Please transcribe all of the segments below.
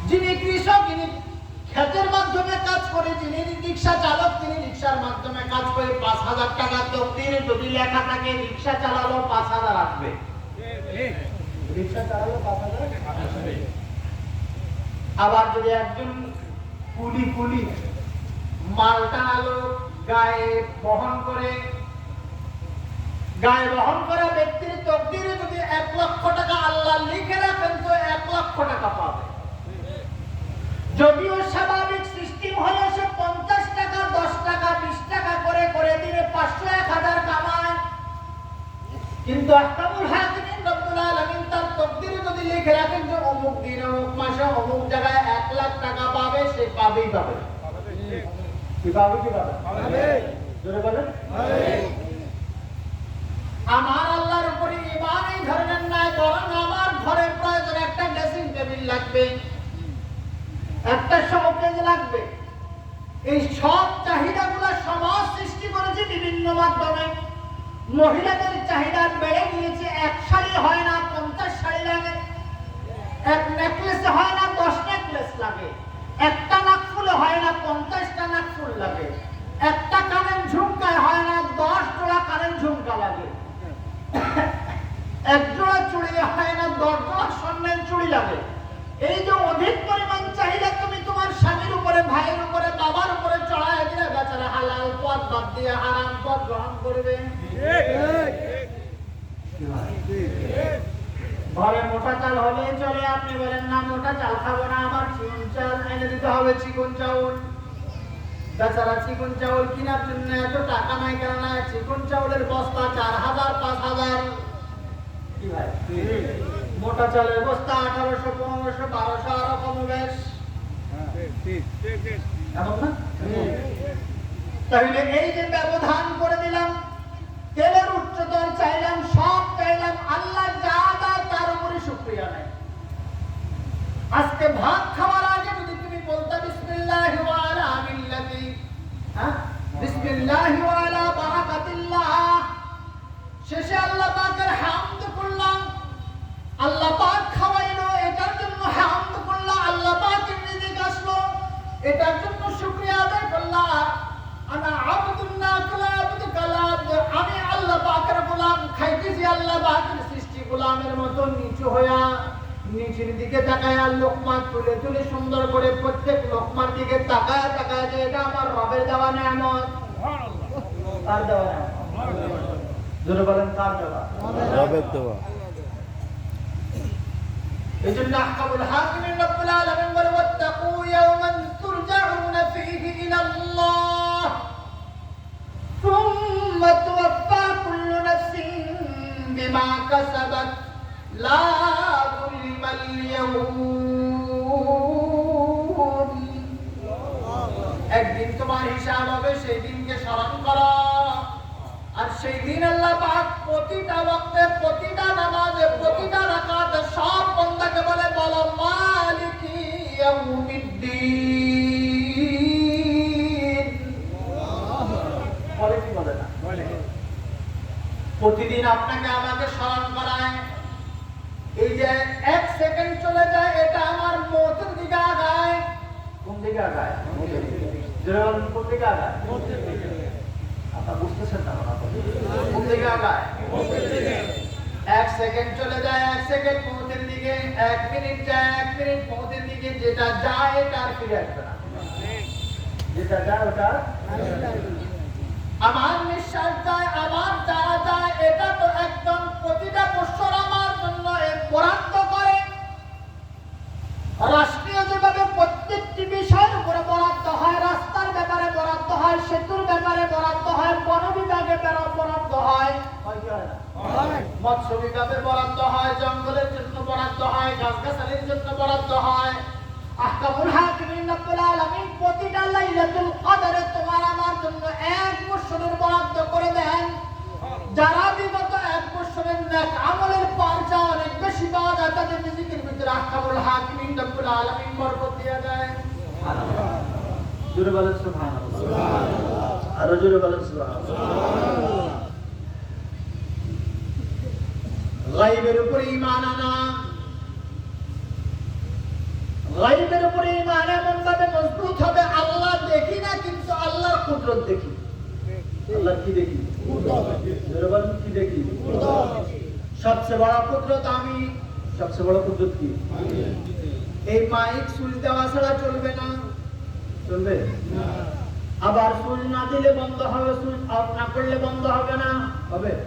যিনি কৃষক তিনি ক্ষেতের মাধ্যমে কাজ করে, যিনি রিক্সা চালক তিনি রিক্সার মাধ্যমে কাজ করে ৫,০০০ টাকা তকদির যদি লেখা থাকে রিক্সা চালালো ৫,০০০ আসবে, রিক্সা চালালো ৫,০০০ আসবে। আবার যদি একজন কুলি মাল টানালো গায়ে বহন করে ব্যক্তির তকদিরে যদি ১,০০,০০০ টাকা আল্লাহ লিখে রাখেন তো ১,০০,০০০ টাকা পাবে। যদিও স্বাভাবিক সিস্টেম হলে সে ৫০ টাকা ১০ টাকা ২০ টাকা করে দিনে ৫০০ ১,০০০ কামায়, কিন্তু আহকামুল হাকিমিন রব্বুল আলামিন তার তকদিরে যদি লিখে রাখেন যে অমুক দিন অমুক মাসে অমুক জায়গায় ১,০০,০০০ টাকা পাবে, সে পাবেই পাবে। কি পাবে? জোরে বলেন। আমার আল্লাহর উপরে ঈমান এই ধরনের নাই, বরং আমার ঘরে প্রয়োজন একটা ড্রেসিং টেবিল লাগবে, একটা শোকেস লাগবে। এই সব চাহিদাগুলো সমাজ সৃষ্টি করেছে বিভিন্ন মাধ্যমে। মহিলাদের চাহিদা বেড়ে গিয়েছে, এক শাড়ি হয় না ৫০ শাড়ি লাগে, এক নেকলেসে হয় না ১০ নেকলেস লাগে, একটা নাকফুলে হয় না ৫০টা নাকফুল লাগে, একটা কানের ঝুমকায় হয় না ১০ জোড়া কানের ঝুমকা লাগে, এক জোড়া চুড়ি হয় না ১০ জোড়া স্বর্ণের চুড়ি লাগে। এই যে অধিক পরিমাণ চাহিদা তুমি তোমার স্বামীর উপরে, ভাইয়ের উপরে, বাবার উপরে চড়ায় দিলে বেচারা হালাল পথ বাদ দিয়ে হারাম পথ গ্রহণ করবে। ঘরে মোটা চাল হলেই চলে, আপনি বলেন না মোটা চাল খাবো না, আমার চিকন চাল এনে দিতে হবে, চিকন চাউল। বেচারা চিকন চাউল কেনার জন্য এত টাকা নাই, কেননা চিকন চাউলের বস্তা ৪,০০০ ৫,০০০। কি ভাই? মোটা চালের বস্তা ১৮০০ ১৫০০ ১২০০ আরো কম বেশ। এমন না? তাহলে এই যে ব্যবধান করে দিলাম, তেলের উচ্চতর চাইলাম, সব চাইলাম, আল্লাহ যা দেয় তার উপরে শুকরিয়া নাই। আজকে ভাত খাওয়ার আগে যদি তুমি বলতে বিসমিল্লাহি ওয়া আলা মিল্লাতি, বিসমিল্লাহি ওয়া আলা বারাকাতিল্লাহ, শেষে আল্লাহ পাকের হামদ করলাম, আল্লাহ পাক খাওয়াইলো, এটার জন্য হামদ করলাম, আল্লাহ পাকের রিজিক আসলো, এটার জন্য শুকরিয়া আদায় করলাম। আনা আবদুন নাকলা আবদু কালাব, আমি আল্লাহ পাকের গোলাম, খাইতেছি আল্লাহ পাকের সৃষ্টি গোলামের মতো নিচু হইয়া, নিচের দিকে তাকায় লোকমা তুলে তুলে সুন্দর করে প্রত্যেক লোকমার দিকে তাকায় যে এটা আমার রবের দেওয়া নেয়ামত। কার দেওয়া নেয়ামত? জোরে বলেন, কার দেওয়া? রবের দেওয়া। এজন্য আহকামুল হাকিমিন রব্বুল আলামিন বলে ওয়াত্তাকু ইয়াওমান তুরজাউনা ফীহি ইলাল্লাহ সুম্মা তুওয়াফফা কুল্লু নাফসিন বিমা কাসাবাত লা যুলমাল ইয়াউম। একদিন তোমার হিসাব হবে, সেই দিনকে স্মরণ করো। আর সেই দিন আল্লাহ পাক প্রতিটা ওয়াক্তে, প্রতিটা নামাজে, প্রতিটা রাকাতে সব বান্দাকে বলে বলো মালিকি ইয়াউমিদ্দিন। বলে কি বলে না? প্রতিদিন আপনাকে আমাকে স্মরণ করায়। এই যে ১ সেকেন্ড চলে যায়, এটা আমার মৌতের দিকে আগায়। কোন দিকে আগায়? যেমন কোন দিকে আগায়? মৌতের দিকে। আপনারা বুঝতেছেন না? কোন দিকে আগায়? মৌতের দিকে। ১ সেকেন্ড চলে যায়, ১ সেকেন্ড মৌতের দিকে, ১ মিনিট যায়, ১ মিনিট মৌতের দিকে। যেটা যায় এটা আর ফিরে আসবে না, যেটা যায় ওটা। আমার নিঃশ্বাস যায়, আমার যারা যায়, এটা তো একদম প্রতিটা বছর আমার জন্য বরাদ্দ করে। রাষ্ট্রীয় যেভাবে প্রত্যেকটি বিষয়ের উপরে বরাদ্দ হয়, রাস্তার ব্যাপারে বরাদ্দ হয়, সেতুর ব্যাপারে বরাদ্দ হয়, বন বিভাগে বরাদ্দ হয়, মৎস্য বিভাগে বরাদ্দ হয়, জঙ্গলের জন্য বরাদ্দ হয়, গাছগাছালির জন্য বরাদ্দ হয়। আহকামুল হাকিমিন রব্বুল আলামিন প্রতিটা লাইলাতুল কদরে তোমার আমার জন্য ১ বছরের বরাদ্দ করে দেন। যারা বিগত ১ বছরের নেক আমলের পর্চা অনেক বেশি পাওয়া যায়, তাদের রিজিকের ভিতরে আহকামুল হাকিমিন রব্বুল আলামিন বরকত দিয়ে দেয়। সুবহানাল্লাহ। জোরে বলেন সুবহানাল্লাহ। সুবহানাল্লাহ। আরো জোরে বলেন সুবহানাল্লাহ। গায়বের উপর ঈমান আনা, গায়বের উপরে ঈমান এমন ভাবে মজবুত হবে, আল্লাহ দেখি না কিন্তু আল্লাহর কুদরত দেখি। আল্লাহ কি দেখি? কুদরত। কি দেখি? সবচেয়ে বড় কুদরত আমি। সবচেয়ে বড় কুদরত কি? এই মাইক সুইচ দেওয়া ছাড়া চলবে না। চলবে না। আবার সুইচ না দিলে বন্ধ হবে, সুইচ অফ না করলে বন্ধ হবে না। হবে না।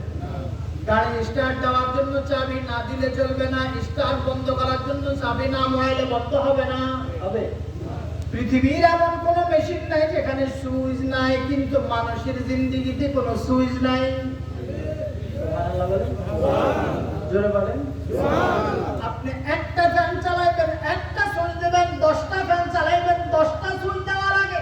গাড়ি স্টার্ট দেওয়ার জন্য চাবি না দিলে চলবে না, স্টার্ট বন্ধ করার জন্য চাবি না মোবাইলে বন্ধ হবে না। হবে না। পৃথিবীর এমন কোন মেশিন নাই যেখানে সুইচ নাই, কিন্তু মানুষের জিন্দেগিতে কোনো সুইচ নাই। সুবহানাল্লাহ বলেন। জোরে বলেন। আপনি একটা ফ্যান চালাইবেন, একটা সুইচ দেবেন, 10টা ফ্যান চালাইবেন, 10টা সুইচ দেওয়া লাগে।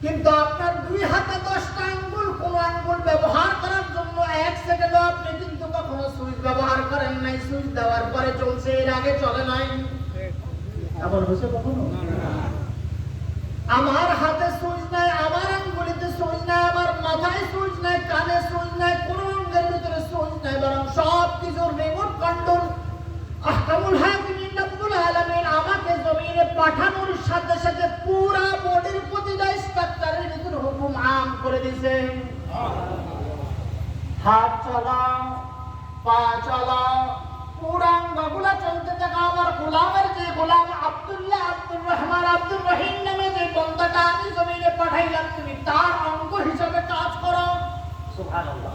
কিন্তু আপনার দুই হাতে 10টা আঙ্গুল, কোন আঙ্গুল ব্যবহার করার জন্য 1 সেকেন্ডও আপনি কিন্তু কখনো সুইচ ব্যবহার করেন নাই। সুইচ দেওয়ার পরে চলছে, এর আগে চলে নাই। এমন হয়েছে কখনো? আমার হাতে সুইচ নাই, আমার আঙ্গুলিতে সুইচ নাই, আমার মাথায় সুইচ নাই, কানে সুইচ নাই, কোন অঙ্গের ভিতরে সুইচ নাই, বরং সব কিছুর রিমোট কন্ট্রোল আহকামুল হাকিমিন রব্বুল আলামিন আমাকে জমিনে পাঠানোর সাথে সাথে পুরো বডির প্রতিটা স্ট্রাকচারের ভিতরে হুকুম আম করে দিয়েছে। হাত চালাও, পা চালাও, পুরো অঙ্গগুলো চলতে থাকা। আমার গোলামের যে গোলাম আব্দুল্লাহ, আব্দুর রহমান, আব্দুর রহিম নামে যে বান্দাটা আমি জমিনে পাঠাইলাম, তুমি তার অঙ্গ হিসেবে কাজ করো। সুবহানাল্লাহ।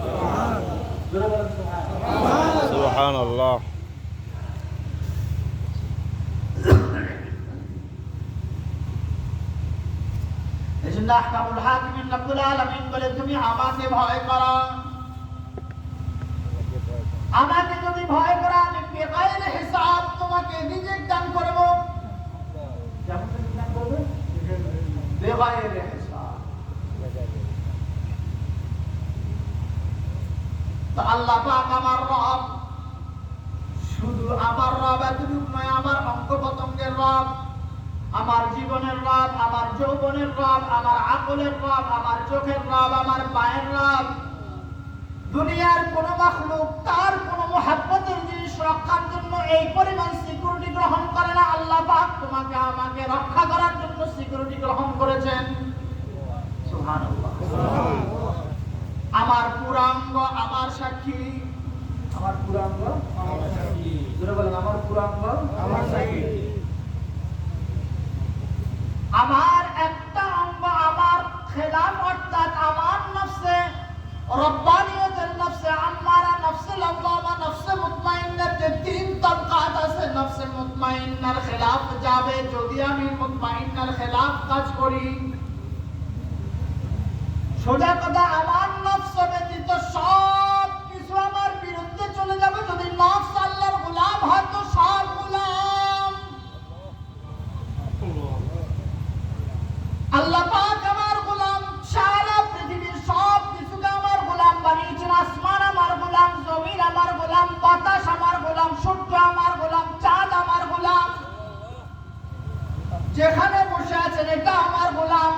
জোরে বলেন সুবহানাল্লাহ। সুবহানাল্লাহ। এজন্য আহকামুল হাকিমিন রব্বুল আলামিন বলে তুমি আমাকে ভয় করো। আমাকে যদি ভয় করো আমি বেগাইরে হিসাব তোমাকে রিজিক দান করব। কেমন রিজিক দান করব? বেগাইরে হিসাব। তো আল্লাহ পাক আমার রব, শুধু আমার রব এতটুকু নয়, আমার অঙ্গ প্রত্যঙ্গের রব, আমার জীবনের রব, আমার যৌবনের রব, আমার আকলের রব, আমার চোখের রব, আমার পায়ের রব। দুনিয়ার কোন মাখলুক তার কোন মুহাব্বতের জিনিস রক্ষার জন্য এই পরিমাণ সিকিউরিটি গ্রহণ করে না। আল্লাহ পাক তোমাকে আমাকে রক্ষা করার জন্য সিকিউরিটি গ্রহণ করেছেন। সুবহানাল্লাহ। আমার পুরাঙ্গ আমার সাক্ষী। আমার পুরাঙ্গ আমার সাক্ষী। জোরে বলেন, আমার পুরাঙ্গ আমার সাক্ষী। আমার একটা অঙ্গ আমার খেলাফ, অর্থাৎ আমার নফসে রব্বানিয়তের নফসে আম্মারা, নফসে লাওয়ামা, নফসে মুতমাইন্নার যে 3 তবকাত আছে, নফসে মুতমাইন্নার খেলাফ যাবে যদি আমি মুতমাইন্নার খেলাফ কাজ করি। সোজা কথা, আমার নফস ব্যতীত সব কিছু আমার বিরুদ্ধে চলে যাবে। যদি নফস আল্লাহর গোলাম হয় তো সব গোলাম। আল্লাহ পাক আমার গোলাম, সারা পৃথিবীর সব কিছুকে আমার গোলাম বানিয়েছেন। আসমান আমার গোলাম, জমিন আমার গোলাম, বাতাস আমার গোলাম, সূর্য আমার গোলাম, চাঁদ আমার গোলাম, যেখানে বসে আছেন এটা আমার গোলাম,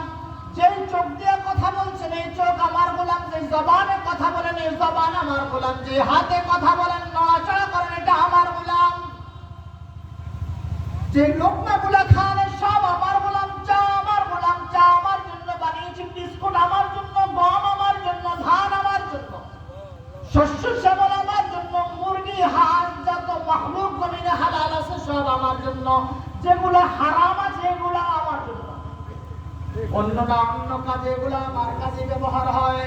যেই চোখ দিয়ে কথা বলছেন এই চোখ আমার গোলাম, যে জবানে কথা বলেন এই জবান আমার গোলাম, যে হাতে কথা বলেন নড়াচড়া করেন এটা আমার গোলাম, যে লোকনাগুলা খান সব আমার গোলাম। চা আমার গোলাম, চা আমার জন্য বানিয়েছি, বিস্কুট আমার জন্য, গম আমার জন্য, ধান আমার জন্য, শস্য শ্যামল আমার জন্য, মুরগি হাঁস যত মাখলুক জমিনে হালাল আছে সব আমার জন্য, যেগুলো হারাম আছে এগুলো আমার জন্য। অন্যটা অন্য কাজে, এগুলো আমার কাজে ব্যবহার হয়,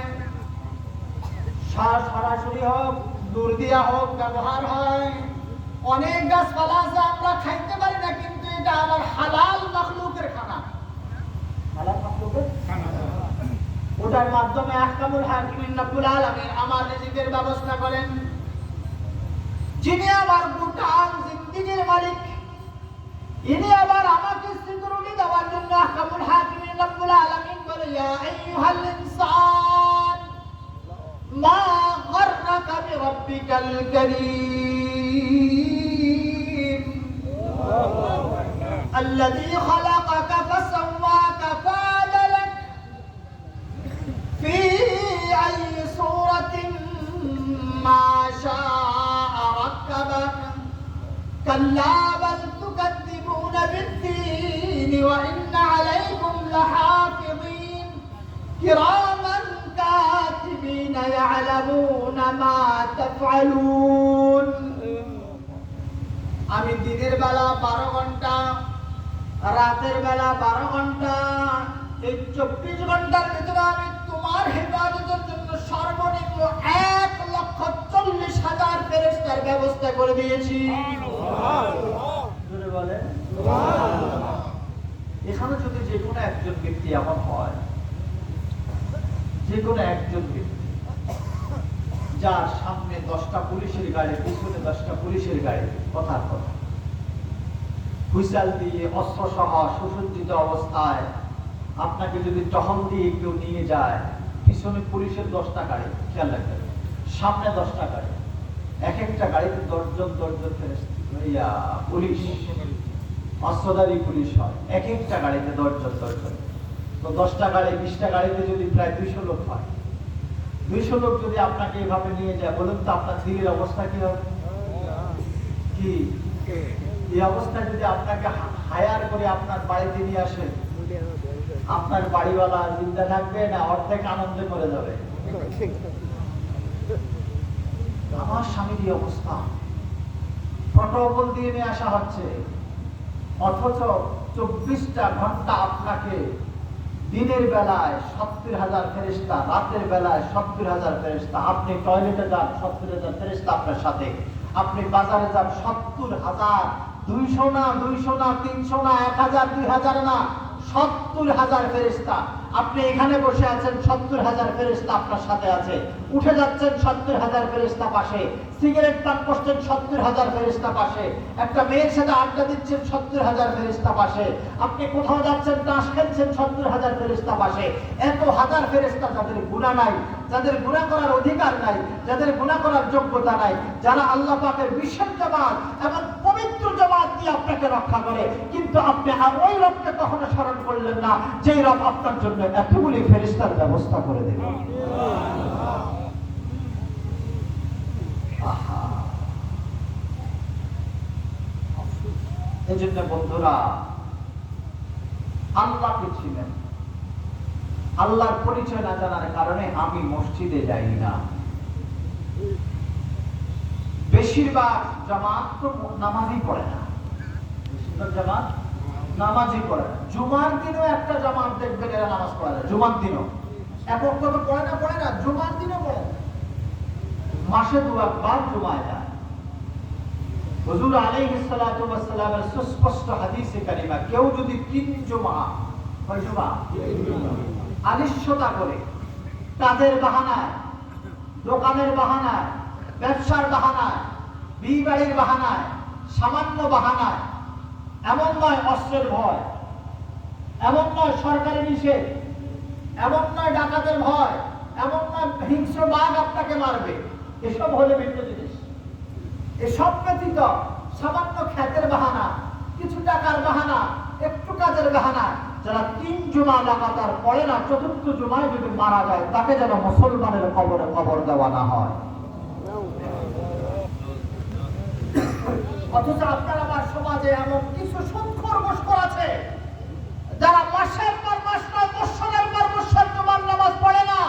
সরাসরি হোক দূর দিয়া হোক ব্যবহার হয়। অনেক গাছপালা আছে আমরা খাইতে পারি না, কিন্তু এটা আমার হালাল মাখলুকের খানা, হালাল মাখলুকের খানা। ওটার মাধ্যমে আহকামুল হাকিমিন রব্বুল আলামিন আমার রিজিকের ব্যবস্থা করেন। যিনি আমার গোটা জিন্দেগীর মালিক, ইনি আবার আমাকে সিকিউরিটি দেওয়ার জন্য আহকামুল হাকিমিন রব্বুল আলামিন বলে, ইয়া আইয়ুহাল ইনসান মা গররাকা বিরাব্বিকাল কারীম الذي خلقك فسواك فعدلك في أي صورة ما شاء ركبك كلا بل تكذبون بالدين কিরামান কাতিবিনা ইয়ালামুনা মা তাফআলুন। আমি দিনের বেলা 12 ঘন্টা, রাতের বেলা 12 ঘন্টা, এই 24 ঘন্টার ভিতরে আমি তোমার হেফাজতের জন্য সর্বনিম্ন 1,40,000 ফেরেশতার ব্যবস্থা করে দিয়েছি। জোরে বলে সুবহানাল্লাহ। এখানে যদি যে কোনো একজন ব্যক্তি এমন হয়, যে কোনো একজন ব্যক্তি যার সামনে 10টা পুলিশের গাড়ি, পিছনে 10টা পুলিশের গাড়ি, কথার কথা, হুইসেল দিয়ে অস্ত্র সহ সুসজ্জিত অবস্থায় আপনাকে যদি টহল দিয়ে কেউ নিয়ে যায়, পিছনে পুলিশের 10টা গাড়ি, খেয়াল রাখবেন, সামনে 10টা গাড়ি, এক একটা গাড়িতে 10 জন পুলিশ, অস্ত্রধারী পুলিশ হয়, এক একটা গাড়িতে 10 জন। তো 10টা গাড়ি, 20টা গাড়িতে যদি প্রায় 200 লোক হয়, 200 লোক যদি আপনাকে এভাবে নিয়ে যায়, বলুন তো আপনার দিলের অবস্থা কি হবে? কি এই অবস্থায় যদি আপনাকে হায়ার করে আপনার বাড়িতে নিয়ে আসে, আপনার বাড়িওয়ালা জিন্দা থাকবে না অর্ধেক আনন্দে করে যাবে? আমার স্বামীর এই অবস্থা, প্রটোকল দিয়ে নিয়ে আসা হচ্ছে, অথচ 24টা ঘন্টা আপনাকে দিনের বেলায় 70,000 ফেরেশতা, রাতের বেলায় 70,000 ফেরেশতা। আপনি টয়লেটে যান, 70,000 ফেরেশতা আপনার সাথে। আপনি বাজারে যান, 70,000, 200 না, 300 না, 1,000, 2,000 না, 70,000 ফেরেশতা। আপনি এখানে বসে আছেন, 70,000 ফেরেশতা আপনার সাথে আছে। উঠে যাচ্ছেন, 70,000 ফেরেশতা পাশে। সিগারেট পান করছেন, 70,000 ফেরেশতা পাশে। একটা মেয়ের সাথে আড্ডা দিচ্ছেন, 70,000 ফেরেশতা পাশে। আপনি কোথাও যাচ্ছেন, তাস খেলছেন, 70,000 ফেরেশতা পাশে। এত হাজার ফেরেশতা যাদের গুনাহ নাই, যাদের গুনাহ করার অধিকার নাই, যাদের গুনাহ করার যোগ্যতা নাই, যারা আল্লাহ পাকের বিশেষ জামাত এবং পবিত্র জামাত দিয়ে আপনাকে রক্ষা করে, কিন্তু আপনি আর ওই রবকে কখনো স্মরণ করলেন না যেই রব আপনার জন্য এতগুলি ফেরেশতার ব্যবস্থা করে দেবে। এই জন্য বন্ধুরা, আল্লাহকে ছিলেন, আল্লাহর পরিচয় না জানার কারণে আমি মসজিদে যাই না। বেশিরভাগ জামাত তো নামাজই পড়ে না, বেশিরভাগ জামাত নামাজই পড়ে না। জুমার দিনও একটা জামাত দেখবেন এরা নামাজ পড়ে না, জুমার দিনও এক ওয়াক্ত তো পড়ে না, জুমার দিনও পড়ে। মাসে 2 একবার জুমায় যায়। হুজুর আলাইহিস সালাতু ওয়াস সালামের সুস্পষ্ট হাদিসে কারিমা, কেউ যদি 3 জুমা, কয় জুমা? আলিশ্যতা করে, কাজের বাহানায়, দোকানের বাহানায়, ব্যবসার বাহানায়, বিয়ে বাড়ির বাহানায়, সামান্য বাহানায়, এমন নয় অস্ত্রের ভয়, এমন নয় সরকারি নিষেধ, এমন নয় ডাকাতের ভয়, এমন নয় হিংস্র বাঘ আপনাকে মারবে, এসব হলে ভিন্ন জিনিস। এসব ব্যতীত সামান্য খ্যাতের বাহানা, কিছু টাকার বাহানা, একটু কাজের বাহানা, যারা 3 জুমা লাগাতার পড়ে না, 4র্থ জুমায় যদি মারা যায়, তাকে যেন মুসলমানের কবরে কবর দেওয়া না হয়। অথচ আপনার আমার সমাজে এমন কিছু সুদখোর মুশকিল আছে যারা মাসের পর মাস নয়, বৎসরের পর বৎসর জুমার নামাজ পড়ে না।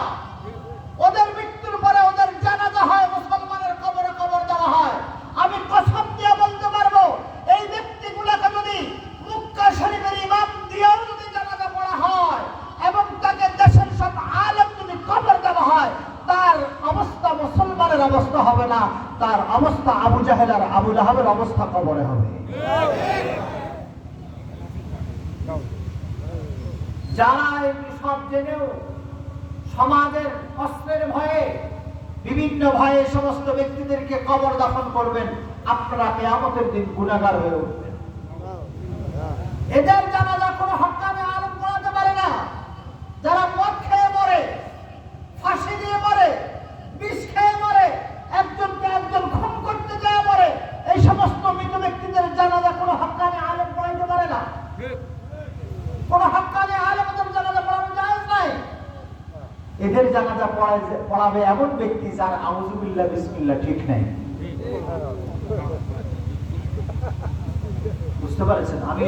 ওদের মৃত্যুর পরে ওদের জানাজা হয়, মুসলমানের কবরে কবর দেওয়া হয়। আমি কসম দিয়ে বলতে পারবো, এই ব্যক্তিগুলোকে যদি মক্কা শরীফের ইমাম দিয়েও যদি জানাজা পড়া হয় এবং তাকে দেশের সব আলেম যদি কবর দেওয়া হয়, তার অবস্থা মুসলমানের অবস্থা হবে না, তার অবস্থা আবু জাহেল আর আবু লাহাবের অবস্থা কবরে হবে। যারা এগুলি সব জেনেও সমাজের অস্ত্রের ভয়ে, বিভিন্ন ভয়ে সমস্ত ব্যক্তিদেরকে কবর দাফন করবেন, আপনারা কিয়ামতের দিন গুনাহগার হয়ে উঠবেন। এদের জানাজা কোনো হক্কানি আলেম পড়াতে পারে না। যারা মদ খেয়ে মরে, ফাঁসি দিয়ে মরে, বিষ খেয়ে মরে, একজনকে একজন খুন করতে যায় মরে, এই সমস্ত মৃত ব্যক্তিদের জানাজা কোনো হক্কানি আলেম পড়াইতে পারে না। কোনো হক্কানি আলেম ওদের জানাজা পড়ানো জায়েজ নাই। এদের জানাজা পড়াবে এমন ব্যক্তি যার আউযুবিল্লাহ বিসমিল্লাহ ঠিক নাই। বুঝতে পারছেন? আমি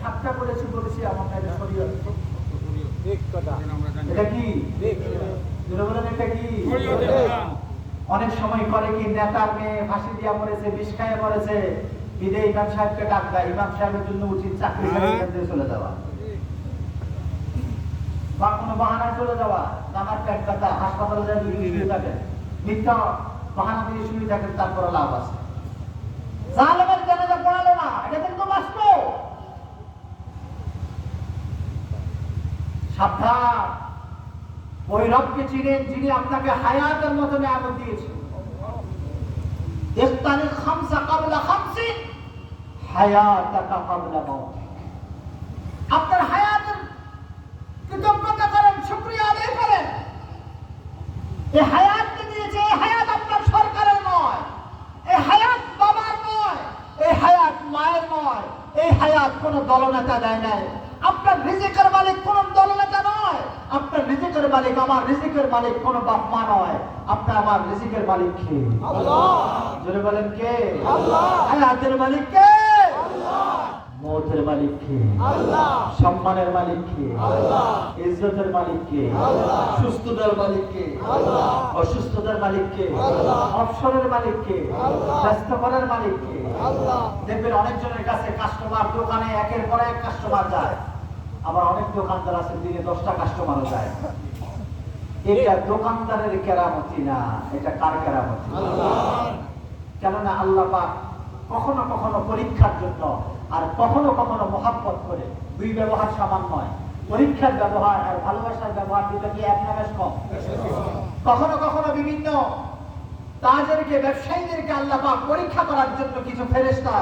ঠাট্টা করেছি, বলেছি আমার কাছে শরীয়ত এটা কি বলেন, এটা কি? অনেক সময় করে কি নেতার মেয়ে ফাঁসি দিয়া মরেছে, বিষ খাইয়ে মরেছে, বিদে ইমাম সাহেবকে ডাক দেয়, ইমাম সাহেবের জন্য উচিত চাকরি ছেড়ে এখান থেকে চলে যাওয়া, বা কোনো বাহানায় চলে যাওয়া, আমার পেট ব্যথা, হাসপাতালে যায় শুয়ে থাকেন, মিথ্যা বাহানা দিয়ে শুয়ে থাকেন, তারপরে লাভ আছে। জালেমের জানাজা পড়ালো না, এটা কিন্তু বাস্তব। সাবধান, ওই রবকে চিনেন যিনি আপনাকে হায়াতের মতো নিয়ামত দিয়েছেন। ইফতারিল খামসা ক্বাবলা খামসিন হায়াতাকা ক্বাবলা মাউতিক। আপনার হায়াতের কৃতজ্ঞতা করেন, শুকরিয়া আদায় করেন। এই হায়াতকে দিয়েছে, এই হায়াত আপনার সরকারের নয়, এই হায়াত বাবার নয়, এই হায়াত মায়ের নয়, এই হায়াত কোন দলনেতা দেয় নাই। আপনার রিজিকের মালিক কোন দলনেতা নয়, আপনার রিজিকের মালিক, আমার রিজিকের মালিক কোন বাপ মা নয়। আপনার আমার রিজিকের মালিক কে? আল্লাহ। জোরে বলেন কে? আল্লাহ। হায়াতের মালিক কে? আল্লাহ। মৌতের মালিক কে? আল্লাহ। সম্মানের মালিক কে? আল্লাহ। ইজ্জতের মালিক কে? আল্লাহ। সুস্থতার মালিক কে? আল্লাহ। অসুস্থতার মালিক কে? আল্লাহ। অবসরের মালিক কে? আল্লাহ। ব্যস্ত করার মালিক কে? আল্লাহ। দেখবেন অনেকজনের কাছে কাস্টমার, দোকানে একের পর এক কাস্টমার যায়, আবার অনেক দোকানদার আছে দিনে 10টা কাস্টমারও যায়। এটা দোকানদারের কেরামতি না, এটা কার কেরামতি? আল্লাহ। কেননা আল্লাহ পাক কখনো কখনো পরীক্ষার জন্য আর কখনো কখনো মহাব্বত করে, দুই ব্যবহার সমান নয়। পরীক্ষার ব্যবহার আর ভালোবাসার ব্যবহার দুটো কি এক না বেশ কম? কখনো কখনো বিভিন্ন তাদেরকে, ব্যবসায়ীদেরকে আল্লাহ পাক পরীক্ষা করার জন্য কিছু ফেরেশতা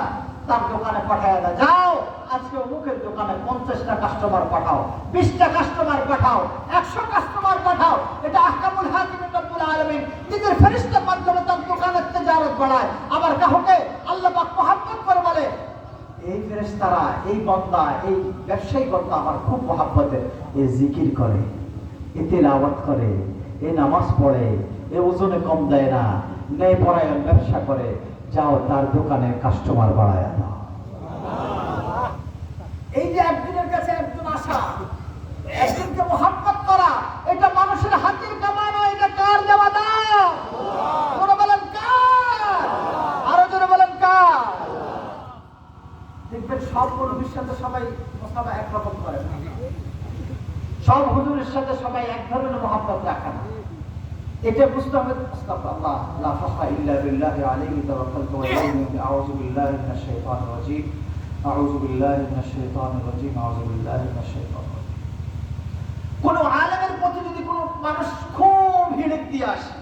তার দোকানে পাঠায় দেয়, যাও আজকে অমুকের দোকানে 50টা কাস্টমার পাঠাও, 20টা কাস্টমার পাঠাও, 100 কাস্টমার পাঠাও। এটা আহকামুল হাকিম রব্বুল আলামিন নিজের ফেরেশতার মাধ্যমে তার দোকানের তিজারত বাড়ায়। আবার কাউকে আল্লাহ পাক মহব্বত করে বলে, এই ফেরেশতারা, এই বান্দা, এই ব্যবসায়ী বান্দা আমার খুব মহব্বতের, এই জিকির করে, এই তিলাওয়াত করে, এই নামাজ পড়ে, এই ওজনে কম দেয় না, ন্যায় পরায়ণ ব্যবসা করে, যাও তার দোকানে কাস্টমার বাড়ায় দাও। এই যে একজনের কাছে একজন আসা, একজনকে মহব্বত করা, এটা মানুষের হাতের কামা নয়, এটা কার দেওয়া দাও? জোরে বলেন কার? আরো জোরে বলেন কার? দেখবেন সব নবীর সাথে সবাই মুসাফা একরকম করে না, সব হুজুরের সাথে সবাই এক ধরনের মহব্বত রাখে না। এটা বুঝতে হবে। আস্তাগফিরুল্লাহ, লা ফাখরা ইল্লা বিল্লাহি আলাইহি তাওয়াক্কালতু ওয়া ইলাইহি আউযু বিল্লাহি মিনাশ শাইতানির রাজীম, আউযু বিল্লাহি মিনাশ শাইতানির রাজীম, আউযু বিল্লাহি মিনাশ শাইতানির রাজীম। কোন আলেমের প্রতি যদি কোন মানুষ খুব হিড়িক দিয়ে আসে,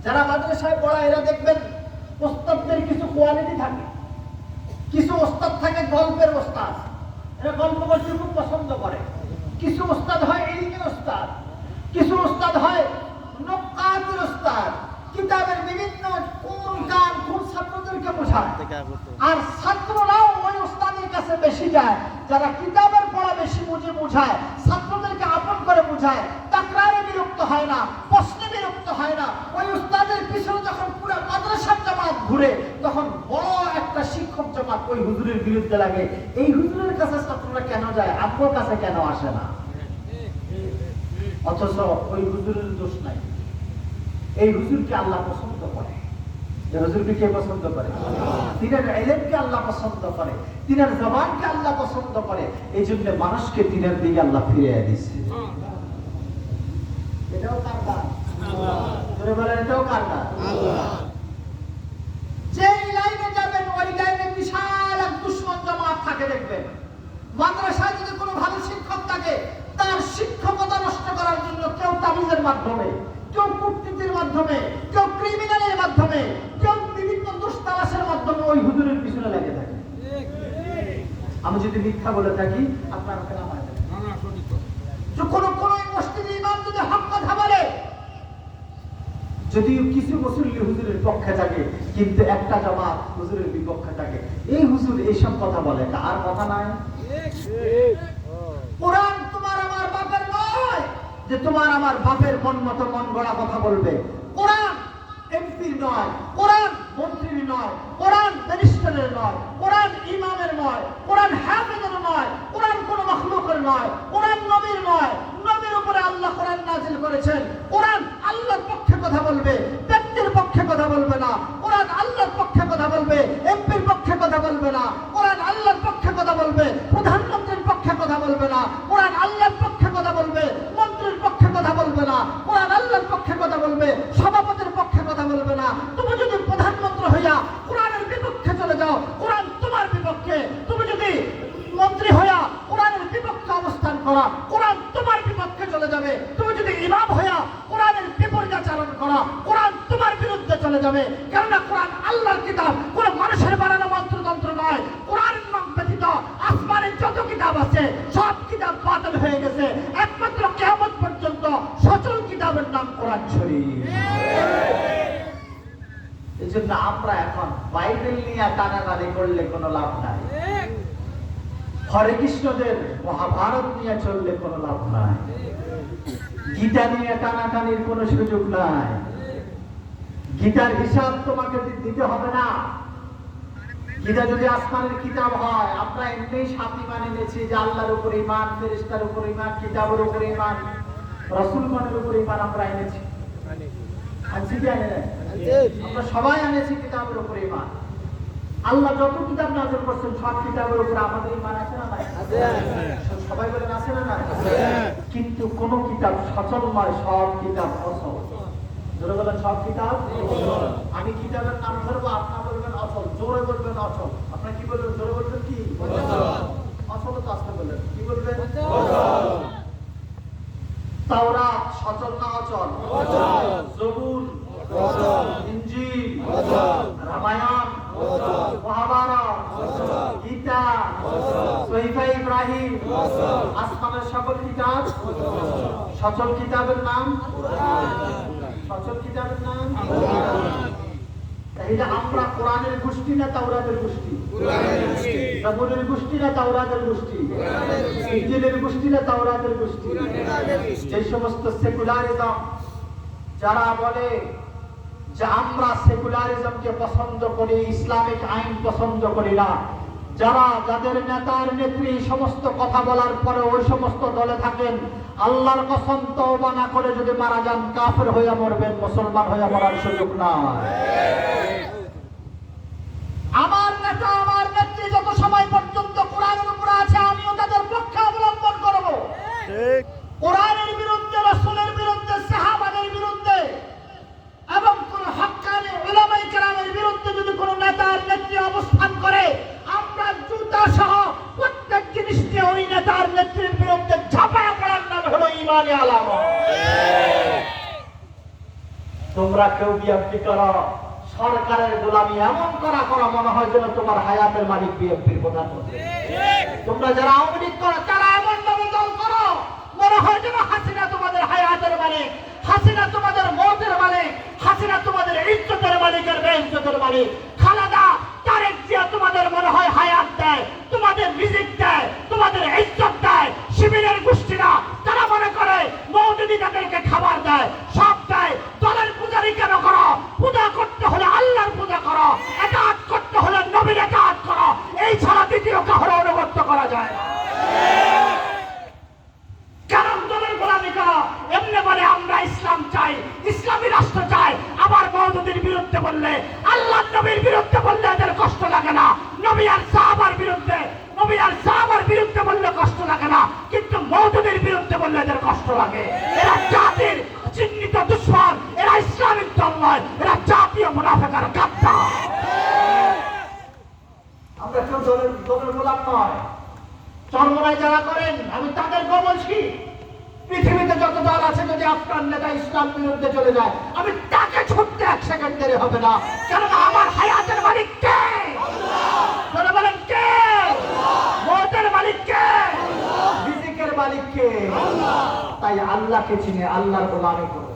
যারা মাদ্রাসায় পড়ায় এরা দেখবেন ওস্তাদদের কিছু কোয়ালিটি থাকে, কিছু ওস্তাদ থাকে গল্পের ওস্তাদ, এরা গল্প করতে খুব পছন্দ করে। কিছু ওস্তাদ হয় ইলমের ওস্তাদ, কিছু ওস্তাদ হয় নকাতের ওস্তাদ, কিতাবের বিভিন্ন কোন কান কোন ছাত্রদেরকে বোঝায়। আর ছাত্ররাও ওই ওস্তাদের কাছে বেশি যায়, যারা কিতাবের পড়া বেশি বুঝে বোঝায়, ছাত্রদেরকে আপন করে বোঝায়, তাকরারে বিরক্ত হয় না, প্রশ্নে বিরক্ত হয় না। ওই ওস্তাদের পিছনে যখন পুরো মাদ্রাসার জামাত ঘুরে, তখন বড় একটা শিক্ষক জামাত ওই হুজুরের বিরুদ্ধে লাগে। এই হুজুরের কাছে ছাত্ররা কেন যায়, আপনার কাছে কেন আসে না? অথচ ওই হুজুরের দোষ নাই। এই হুজুরকে আল্লাহ পছন্দ করে। এই হুজুরকে কে পছন্দ করে? তিনার ইলমকে আল্লাহ পছন্দ করে, তিনার জবানকে আল্লাহ পছন্দ করে। এই জন্য মানুষকে তিনার দিকে আল্লাহ ফিরিয়ে দিচ্ছে। এটাও কার কাজ? আল্লাহ। বলেন এটাও কার কাজ? আল্লাহ। যে লাইনে যাবেন ওই লাইনে বিশাল এক দুশমন জামাত থাকে দেখবেন। মাদ্রাসায় যদি কোনো ভালো শিক্ষক থাকে, তার শিক্ষকতা নষ্ট করার জন্য কেউ তাবিজের মাধ্যমে, কেউ কূটনীতির মাধ্যমে, কেউ ক্রিমিনালের মাধ্যমে, কেউ বিভিন্ন দুষ্টালাসের মাধ্যমে ওই হুজুরের পিছনে লেগে থাকে। আমি যদি মিথ্যা বলে থাকি আপনার আমাকে নামায় দেবেন। কোনো কোনো মসজিদে ইমাম যদি হক কথা বলে, যদিও কিছু মুসল্লি হুজুরের পক্ষে থাকে, কিন্তু একটা জামাত হুজুরের বিপক্ষে থাকে। এই হুজুর এইসব কথা বলে, আর কথা নাই। কোরআন তোমার আমার বাপের নয় যে তোমার আমার বাপের মন মতো মন গড়া কথা বলবে। কোরআন এমপির নয়, কোরআন মন্ত্রীর নয়, কোরআন ব্যারিস্টারের নয়, কোরআন ইমামের নয়, কোরআন হাফেজের নয়, কোরআন কোন মাখলুকের নয়, কোরআন নবীর নয়। আল্লাহ কোরআন নাযিল করেছেন। কোরআন আল্লাহর পক্ষে কথা বলবে, ব্যক্তির পক্ষে কথা বলবে না। কোরআন আল্লাহর পক্ষে কথা বলবে, এমপির পক্ষে কথা বলবে না। কোরআন আল্লাহর পক্ষে কথা বলবে, প্রধানমন্ত্রীর পক্ষে কথা বলবে না। কোরআন আল্লাহর পক্ষে কথা বলবে, মন্ত্রীর পক্ষে কথা বলবে না। কোরআন আল্লাহর পক্ষে কথা বলবে, সভাপতির পক্ষে কথা বলবে না। তুমি যদি প্রধানমন্ত্রী হইয়া কোরআনের বিপক্ষে চলে যাও, কোরআন তোমার বিপক্ষে। তুমি যদি মন্ত্রী হইয়া কোরআনের বিপক্ষে অবস্থান করা, কোরআন তোমার বিপক্ষে চলে যাবে। তুমি যদি ইমাম হইয়া কোরআনের বিপর্যাচারণ করা, কোরআন তোমার বিরুদ্ধে চলে যাবে। কেননা কোরআন আল্লাহর কিতাব, কোন মানুষের বানানো মন্ত্রতন্ত্র নয়। কোরআন ব্যতীত আসমানের যত কিতাব আছে সব কিতাব বাতিল হয়ে গেছে। একমাত্র কিয়ামত পর্যন্ত সচল কিতাবের নাম কোরআন শরীফ। এই জন্য আমরা এখন বাইবেল নিয়ে টানাটানি করলে কোনো লাভ নাই। হরে কৃষ্ণদের মহাভারত নিয়ে চললে কোনো লাভ নাই। গীতা নিয়ে টানাটানির কোনো সুযোগ নাই। গীতার হিসাব তোমাকে দিতে হবে না। গীতা যদি আসমানের কিতাব হয়, আমরা এমনি সাথী মানে নিয়েছি যে আল্লাহর উপর ঈমান, ফেরেশতার উপর ঈমান, কিতাবের উপর ঈমান, রাসূলগণের উপর ঈমান আমরা এনেছি। আনছি কি আনে নাই? আমরা সবাই এনেছি কিতাবের উপর ঈমান। আল্লাহ যত কিতাব নাযিল করছেন সব কিতাবের উপর আমাদের ঈমান আছে না নাই? আছে। সবাই বলেন আছে না নাই? আছে। কিন্তু কোন কিতাব সচল নয়, সব কিতাব অচল। জোরে বলেন সব কিতাব অচল। আমি কিতাবের নাম ধরবো, আপনারা বলবেন অচল। জোরে বলবেন অচল। আপনারা কি বলবেন? জোরে বলবেন কি? অচল। অচল তো আস্তে বলেন। কি বলবেন? অচল। তাওরাত সচল না অচল? অচল। জবুর অচল। ইনজিল অচল। রামায়ণ অচল। মহাভারত অচল। গীতা অচল। সহিফা ইব্রাহিম অচল। আসমানের সকল কিতাব অচল। সচল কিতাবের নাম কোরআন। সচল কিতাবের নাম কোরআন। তাহলে আমরা কোরআনের গোষ্ঠী না তাওরাতের গোষ্ঠী? কোরআনের গোষ্ঠী। জবুরের গোষ্ঠী না তাওরাতের গোষ্ঠী? কোরআনের গোষ্ঠী। ইনজিলের গোষ্ঠী না তাওরাতের গোষ্ঠী? কোরআনের গোষ্ঠী। এই সমস্ত সেকুলারিজম যারা বলে যে আমরা সেকুলারিজমকে পছন্দ করি, ইসলামিক আইন পছন্দ করি না, যারা যাদের নেতার নেত্রী সমস্ত কথা বলার পরে ওই সমস্ত দলে থাকেন, আল্লাহর কসম তওবা না করে যদি মারা যান কাফের হইয়া মরবেন, মুসলমান হইয়া মরার সুযোগ নাই। আমার নেতা আমার নেত্রী যত সময় পর্যন্ত কোরআনের উপর আছে, আমিও তাদের পক্ষে অবলম্বন করব। ঠিক। কোরআনের বিরুদ্ধে, রাসূলের বিরুদ্ধে, সাহাবাদের বিরুদ্ধে এবং কোন হক্কানি উলামায়ে কেরামের বিরুদ্ধে যদি কোন নেতার নেত্রী অবস্থান করে, আমরা জুতা সহ প্রত্যেক জিনিস নিয়ে ওই নেতার নেত্রীর বিরুদ্ধে ঝাঁপায় পড়ার নাম হলো ঈমানে আলামত। তোমরা কেউ বিএনপি করো, সরকারের গোলামি এমন করা মনে হয় যেন তোমার হায়াতের মালিক বিএনপির প্রধানমন্ত্রী। তোমরা যারা আওয়ামী লীগ করো, তারা এমন ভাবে দল করো মনে হয় যেন হাসিনা তোমাদের হায়াতের মালিক, হাসিনা তোমাদের মৌতের মালিক, হাসিনা তোমাদের ইজ্জতের মালিকের বেইজ্জতের মালিক। খালেদা তারেক জিয়া তোমাদের মনে হয় হায়াত দেয়, তোমাদের রিজিক দেয়, তোমাদের ইজ্জত দেয়। শিবিরের গোষ্ঠীরা তারা মনে করে মওদুদি তাদেরকে খাবার দেয়, সব দেয়। দলের পূজারি কেন করো? পূজা করতে হলে আল্লাহর পূজা করো, ইতাআত করতে হলে নবীর ইতাআত করো। এই ছাড়া দ্বিতীয় কারো অনুগত্য করা যায় না। কারণ দলের গোলামি করো, এমনি বলে আমরা ইসলাম চাই, ইসলামী রাষ্ট্র চাই। আবার মওদুদির বিরুদ্ধে বললে, আল্লাহর নবীর বিরুদ্ধে বললে এদের কষ্ট লাগে না। নবী আর সাহাবার বিরুদ্ধে বললে কষ্ট লাগে না, কিন্তু মওদুদির বিরুদ্ধে বললে এদের কষ্ট লাগে। এরা জাতির চিহ্নিত দুশমন, এরা ইসলামিক দল নয়, এরা জাতীয় মুনাফিক আর গাদ্দার। আমরা কেউ দলের গোলাম নয়। চরমরাই যারা করেন, আমি তাদেরকেও বলছি, পৃথিবীতে যত দল আছে, যদি আপনার নেতা ইসলাম বিরুদ্ধে চলে যায়, আমি তাকে ছুটতে 1 সেকেন্ড দেরি হবে না। কেননা আমার হায়াতের মালিক কে? আল্লাহ। বলেন কে? মওতের মালিক কে? আল্লাহ। রিজিকের মালিক কে? আল্লাহ। তাই আল্লাহকে চিনে আল্লাহর গোলামি করব।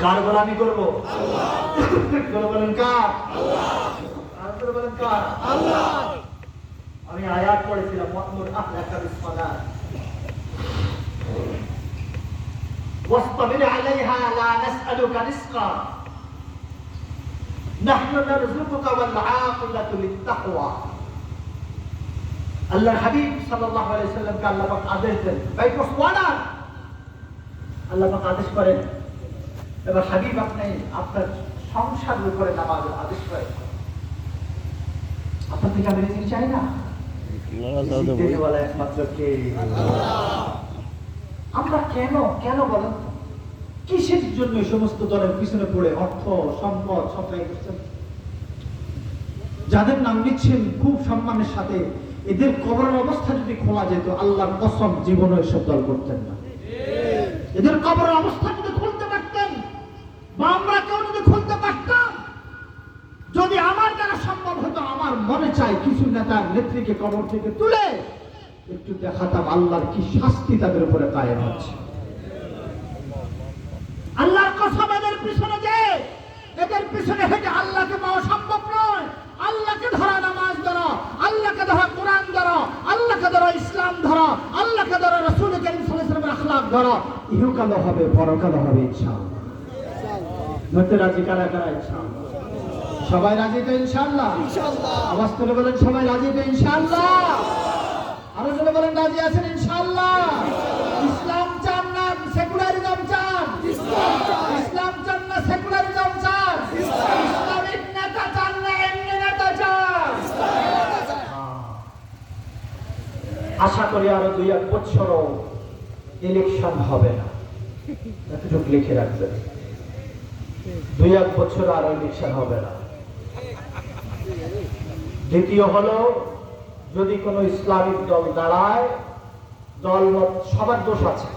কার গোলামি করব? আল্লাহ। বলেন কার? আল্লাহ। আর বলেন কার? আল্লাহ। আমি আয়াত পড়েছিলাম, ওয়া'মুর আহলাকা বিস-সালাত ওয়াসতাবির আলাইহা লা নাসআলুকা রিজকা নাহনু নারযুকুকা ওয়াল আকিবাতু লিত-তাকওয়া। আল্লাহর হাবিব সাল্লাল্লাহু আলাইহি ওয়াসাল্লামকে আল্লাহ পাক আদেশ দেন, বাই অর্ডার আল্লাহ পাক আদেশ করেন, এবার হাবিব আপনি আপনার সংসারের উপরে নামাজের আদেশ করেন। আপনার থেকে আমি রিজিক চাই না, একমাত্র কে? আমরা কেন বলেন, কিসের জন্য সমস্ত দলের পিছনে পড়ে অর্থ সম্পদ সব ব্যয় করছেন? যাদের নাম নিচ্ছেন খুব সম্মানের সাথে, এদের কবরের অবস্থা যদি খোলা যেত, আল্লাহর কসম জীবনে এসব দল করতেন না। এদের কবরের অবস্থা যদি খুলতে পারতেন, বা আমরা কেউ যদি খুলতে পারতাম, যদি আমার দ্বারা সম্ভব হতো, আমার মনে চাই কিছু নেতার নেত্রীকে কবর থেকে তুলে একটু দেখাতাম আল্লাহর কি শাস্তি তাদের উপরে কায়েম হচ্ছে। আল্লাহর কসম, এদের পিছনে হেঁটে আল্লাহকে পাওয়া সম্ভব নয়। আল্লাহকে ধরা নামাজ ধরো, আল্লাহকে ধরা কোরআন ধরো, আল্লাহকে ধরো ইসলাম ধরো, আল্লাহকে ধরো রাসূল কারীম সাল্লাল্লাহু আলাইহি ওয়াসাল্লামের আখলাক ধরো। ইহকাল হবে, পরকাল হবে ইনশাআল্লাহ। নতে রাজি কারা কারা ইনশাআল্লাহ? সবাই রাজি তো ইনশাআল্লাহ? ইনশাআল্লাহ। আওয়াজ তুলে বলেন সবাই রাজি তো ইনশাআল্লাহ? আরো জোরে বলেন রাজি আছেন ইনশাআল্লাহ? ইসলাম চান না সেকুলারিজম চান? ইসলাম চান না সেকুলারিজম চান? ইসলামিক নেতা চান না এমনি নেতা চান? আশা করি আরো 2-1 বছরও ইলেকশন হবে না, এতটুকু লিখে রাখবেন। 2-1 বছর আর ইলেকশন হবে না। দ্বিতীয় হলো, যদি কোনো ইসলামিক দল দাঁড়ায়, দল সবার দোষ আছে,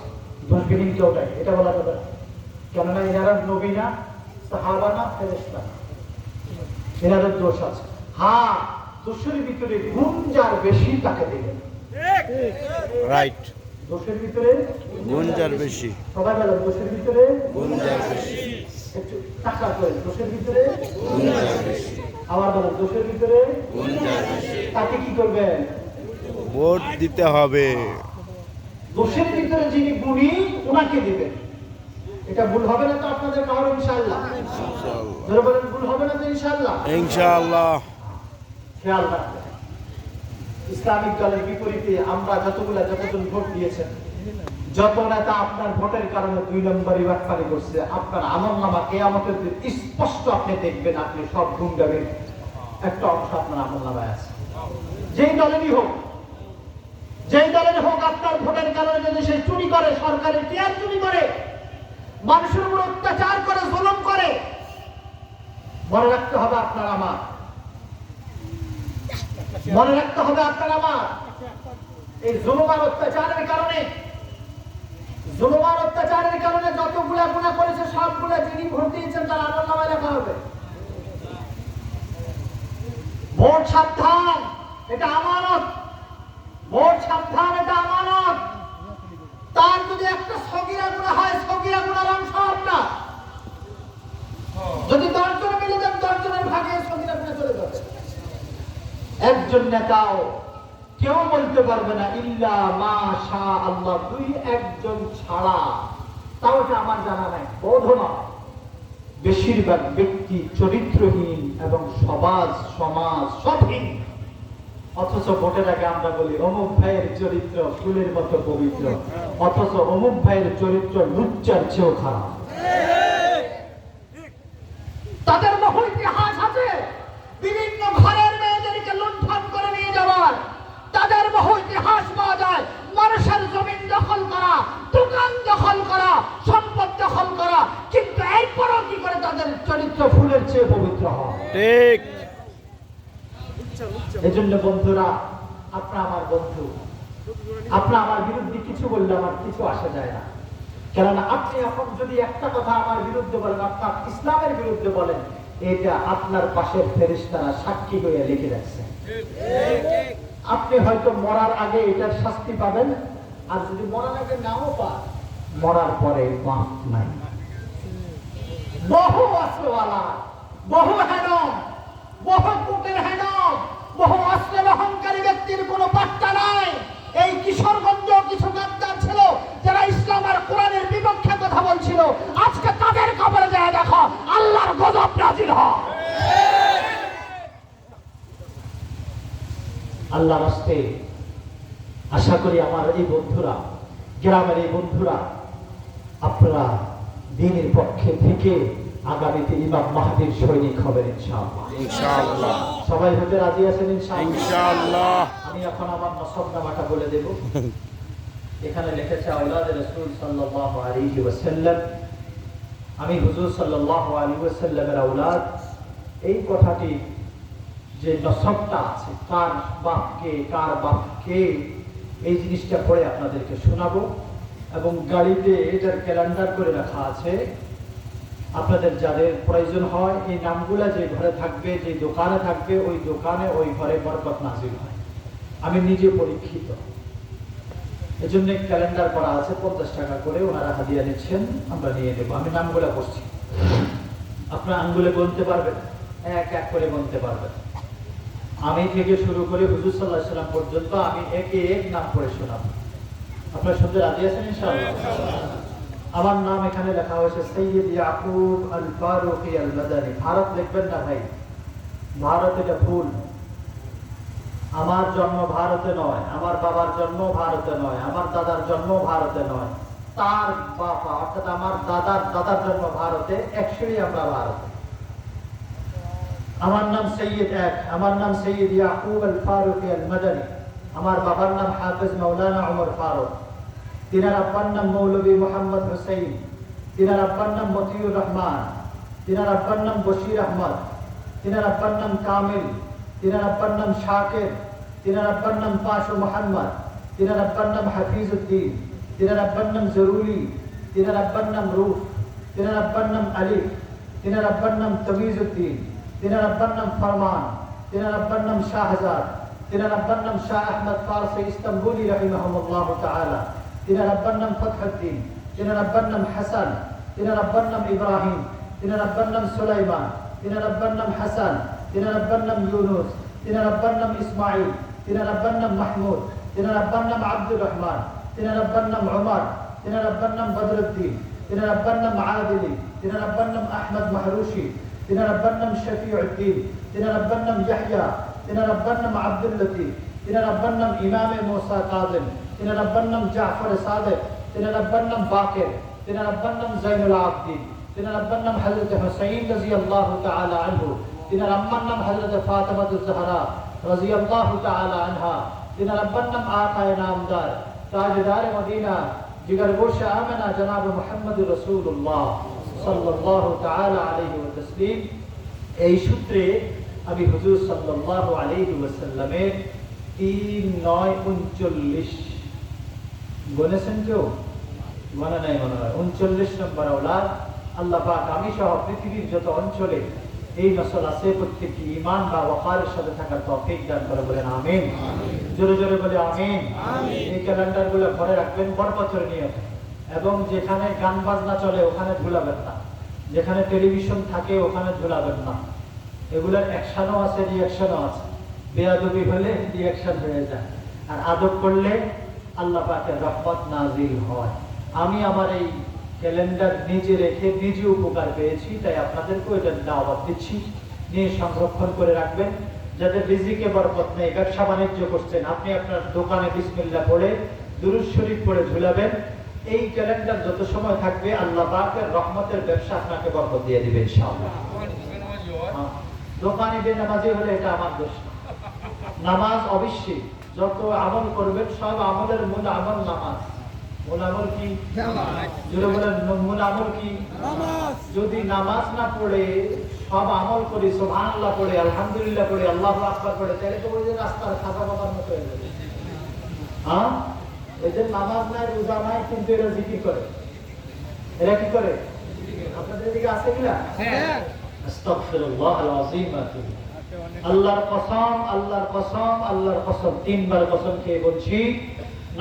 দোষ বিহীন কেউ নাই, এটা বলা যাবে না। কেননা এনারা নবী না, সাহাবা না, ফেরেশতা না, এনাদের দোষ আছে। হ্যাঁ, দোষের ভিতরে গুণ যার বেশি তাকে দেবেন। রাইট, দোষের ভিতরে গুণ যার বেশি। সবাই বলেন দোষের ভিতরে গুণ যার বেশি। একটু টাকা করেন, দোষের ভিতরে গুণ যার বেশি। আবার বলেন দোষের ভিতরে গুণ যার বেশি। তাকে কি করবেন? ভোট দিতে হবে। দোষের ভিতরে যিনি গুণী ওনাকে দিবেন। এটা ভুল হবে না তো আপনাদের কারো ইনশাআল্লাহ? ইনশাআল্লাহ। যারা বলেন ভুল হবে না তো ইনশাআল্লাহ? ইনশাআল্লাহ। খেয়াল রাখবেন, ইসলামিক দলের বিপরীতে আমরা যতজন ভোট দিয়েছেন, যত নেতা আপনার ভোটের কারণে 2 নম্বরই বাটপারি করছে, আপনার আমলনামা কিয়ামতের দিন স্পষ্ট আপনি দেখবেন, আপনি সব গুন্ডামির একটা অংশ আপনার আমলনামায় আছে। যেই দলেরই হোক, আপনার ভোটের কারণে যদি সে চুরি করে, সরকারের টিয়ার চুরি করে, মানুষের উপর অত্যাচার করে, জুলুম করে, মনে রাখতে হবে আপনার আমার, মনে রাখতে হবে আপনার আমার, এই জুলুম আর অত্যাচারের কারণে যতগুলা গুনাহ করেছে সবগুলা যিনি ভোট দিয়েছেন তার আমলনামায় লেখা হবে। ভোট সাবধান, এটা আমানত। ভোট সাবধান, এটা আমানত। তার যদি একটা সগীরা গুনাহ হয়, সগীরা গুনাহর অংশ আপনার। যদি 10 জন মিলে যান, 10 জনের ভাগে সগীরা গুনাহ চলে যাবে। একজন নেতাও কেউ বলতে পারবে না ইল্লা মাশা আল্লাহ, 2-1 জন ছাড়া, তাও এটা আমার জানা নাই, বোধ না। বেশিরভাগ ব্যক্তি চরিত্রহীন এবং সমাজ সবহীন। অথচ ভোটের আগে আমরা বলি অমুক ভাইয়ের চরিত্র ফুলের মতো পবিত্র, অথচ অমুক ভাইয়ের চরিত্র লুচ্চার চেয়েও খারাপ। তাদের বহু ইতিহাস আছে, বিভিন্ন ঘরের মেয়েদেরকে লুণ্ঠন করে নিয়ে যাওয়ার। তাদের বহু ইতিহাস পাওয়া যায়, মানুষের জমিন দখল করা, দোকান দখল করা, সম্পদ দখল করা, কিন্তু এরপরও কি করে তাদের চরিত্র ফুলের চেয়ে পবিত্র হয়। ঠিক। এজন্য বন্ধুরা, আপনারা আমার বন্ধু, আপনারা আমার বিরুদ্ধে কিছু বললে আমার কিছু আসে যায় না। কেননা আপনি এখন যদি একটা কথা আমার বিরুদ্ধে বলেন, আপনার ইসলামের বিরুদ্ধে বলেন, এটা আপনার পাশের ফেরেশতারা সাক্ষী হয়ে লিখে রাখছে। আপনি হয়তো মরার আগে এটার শাস্তি পাবেন, আর যদি মরার আগে নাও পান, মরার পরে মাফ নাই। বহু অস্ত্রওয়ালা, বহু হেডম, বহু কুটের হেডম, বহু অস্ত্রের অহংকারী ব্যক্তির কোনো পাত্তা নাই। এই কিশোরগঞ্জ কিছু গাদ্দার ছিল যারা ইসলাম আর কোরআনের বিপক্ষে কথা বলছিল, আজকে তাদের কবরে যায় দেখো, আল্লাহর গজব নাজিল হয়। আল্লাহর রাস্তে আশা করি আমার এই বন্ধুরা, গ্রামের এই বন্ধুরা, আপনারা আপনারা দ্বীনের পক্ষে থেকে আগামীতে ইমাম মাহদীর সৈনিক হবেন ইনশাআল্লাহ। ইনশাআল্লাহ। সবাই হতে রাজি আছেন ইনশাআল্লাহ? ইনশাআল্লাহ। আমি এখন আমার নসবনামাটা বলে দেব। এখানে লিখেছে আওলাদে রাসূল সাল্লাল্লাহু আলাইহি ওয়াসাল্লাম। আমি হুজুর সাল্লাল্লাহু আলাইহি ওয়াসাল্লামের আওলাদ। এই কথাটি যে নসবটা আছে, কার বাপকে এই জিনিসটা পড়ে আপনাদেরকে শোনাবো। এবং গাড়িতে এটার ক্যালেন্ডার করে রাখা আছে। আপনাদের যাদের প্রয়োজন হয় এই নামগুলা যে ঘরে থাকবে, যে দোকানে থাকবে, ওই দোকানে ওই ঘরে বরকত নাযিল হয়। আমি নিজে পরীক্ষিত, এজন্য ক্যালেন্ডার করা আছে, 50 টাকা করে ওনারা হাদিয়া নিচ্ছেন, আমরা নিয়ে নেব। আমি নামগুলা পড়ছি, আপনার আঙ্গুলে গুনতে পারবেন, এক এক করে গুনতে পারবেন। আমি থেকে শুরু করে হুজুর সাল্লাল্লাহু আলাইহি ওয়াসাল্লাম পর্যন্ত আমি একে এক নাম পড়ে শোনাবো। আপনারা শুনতে রাজি আছেন ইনশাআল্লাহ? আমার নাম এখানে লেখা হয়েছে সৈয়দ ইয়াকুব আল ফারুকি আল মাদানী। ভারত লিখবেন না ভাই, ভারত এটা ভুল। আমার জন্ম ভারতে নয়, আমার বাবার জন্ম ভারতে নয়, আমার দাদার জন্ম ভারতে নয়, তার বাবা অর্থাৎ আমার দাদার জন্ম ভারতে, একচুয়ালি আমরা ভারতে। আমার নাম সৈয়দ আমার নাম সৈয়দ ইয়াকুব আল ফারুকি আল মাদানী। আমার বাবার নাম হাফেজ মাওলানা ওমর ফারুক। তিনার আব্বার নাম মৌলভী মোহাম্মদ হুসাইন। তিনার আব্বার নাম মতিউর রহমান। তিনার আব্বার নাম বশির আহমদ। তিনার আব্বার নাম কামিল। তিনার আব্বার নাম শাকির। তিনার আব্বার নাম পাশু মোহাম্মদ। তিনার আব্বার নাম হাফিজউদ্দিন। তিনার আব্বার নাম জরুরি। তিনার আব্বার নাম রুফ। তিনার আব্বার নাম আলিফ। তিনার আব্বার নাম তমিজউদ্দিন। তিনার আব্বার নাম ফরমান। তিনার আব্বার নাম শাহজাদ। তিনার আব্বার নাম শাহ আহমদ ফারসি ইস্তাম্বুলি রাহিমাহুল্লাহ তাআলা। তিনার আব্বার নাম ফতহুদ্দিন। তিনার আব্বার নাম হাসান। তিনার আব্বার নাম ইব্রাহিম। তিনার আব্বার নাম সুলাইমান। তিনার আব্বার নাম হাসান। তিনার আব্বার নাম ইউনুস। তিনার আব্বার নাম ইসমাইল। তিনার আব্বার নাম মাহমুদ। তিনার আব্বার নাম আব্দুর রহমান। তিনার আব্বার নাম ওমর। তিনার আব্বার নাম বদরুদ্দিন। তিনার আব্বার নাম আদিলি। তিনার আব্বার নাম আহমদ মাহরুশি। তিনার আব্বার নাম শফিউদ্দিন। তিনার আব্বার নাম ইয়াহইয়া। তিনার আব্বার নাম আব্দুল লতিফ। তিনার আব্বার নাম ইমামে মুসা কাযিম। তিনার আব্বার নাম জাফর সাদেক। তিনার আব্বার নাম বাকের। তিনার আব্বার নাম জাইনুল আবদিন। তিনার আব্বার নাম হযরত হুসাইন রাদিয়াল্লাহু তাআলা আনহু। তিনার আম্মার নাম হযরত ফাতিমাতুজ জাহরা রাদিয়াল্লাহু তাআলা আনহা। তিনার আব্বার নাম আকায়ে নামদার তাজদার মদিনা জিগরগোশ আমেনা জনাব মুহাম্মদুর রাসূলুল্লাহ সাল্লাল্লাহু তাআলা আলাইহি ওয়া তাসলিম। এই সূত্রে আমি হুজুর সাল্লাল্লাহু আলাইহি ওয়াসাল্লামের 3-9-39 গুনেছেন কেউ? মনে নাই মনে হয়। 39 নম্বর আওলাদ। আল্লাহ পাক আমি সহ পৃথিবীর যত অঞ্চলে এই নসল আছে প্রত্যেকটি ঈমান বা ওয়াকারের সাথে থাকার তৌফিক দান করে বলেন আমিন। জোরে জোরে বলে আমিন। এই ক্যালেন্ডারগুলো ঘরে রাখবেন বরকতের নিয়তে, এবং যেখানে গান বাজনা চলে ওখানে ঝুলাবেন না, যেখানে টেলিভিশন থাকে ওখানে ঝুলাবেন না। এগুলোর অ্যাকশনও আছে, রিঅ্যাকশনও আছে। বেয়াদবি হলে রিঅ্যাকশন হয়ে যায়, আর আদব করলে আল্লাহ পাকের রহমত নাজিল হয়। আমি আমার এই ক্যালেন্ডার নিজে রেখে নিজে উপকার পেয়েছি, তাই আপনাদেরকেও এটা দাওয়াত দিচ্ছি, নিয়ে সংরক্ষণ করে রাখবেন। যাদের রিজিকে বরকত নেই, ব্যবসা বাণিজ্য করছেন, আপনি আপনার দোকানে বিসমিল্লাহ পড়ে দুরূদ শরীফ পড়ে ঝুলাবেন। এই ক্যালেন্ডার যত সময় থাকবে আল্লাহ পাকের রহমতের ব্যবসা আপনাকে বরকত দিয়ে দিবে ইনশাআল্লাহ। দোকানে বেনামাজি হলে এটা আমার দোষ না। নামাজ অবশ্যই যত আমল করবেন সব আমলের মূল আমল নামাজ। মূল আমল কি? মূল আমল কি? যদি নামাজ না পড়ে সব আমল করি, সুবহানাল্লাহ পড়ে, আলহামদুলিল্লাহ পড়ে, আল্লাহু আকবার পড়ে, তাহলে তো ওই যে রাস্তার খাতা বাবার মতো হয়ে যাবে। হ্যাঁ, এদের নামাজ নাই, রোজা নাই, কিন্তু এরা জিকির করে। এরা কি করে? আপনাদের দিকে আছে কিনা? আস্তাগফিরুল্লাহ আল-আযীম। আল্লাহর কসম, আল্লাহর কসম, আল্লাহর কসম, 3 বার কসম খেয়ে বলছি,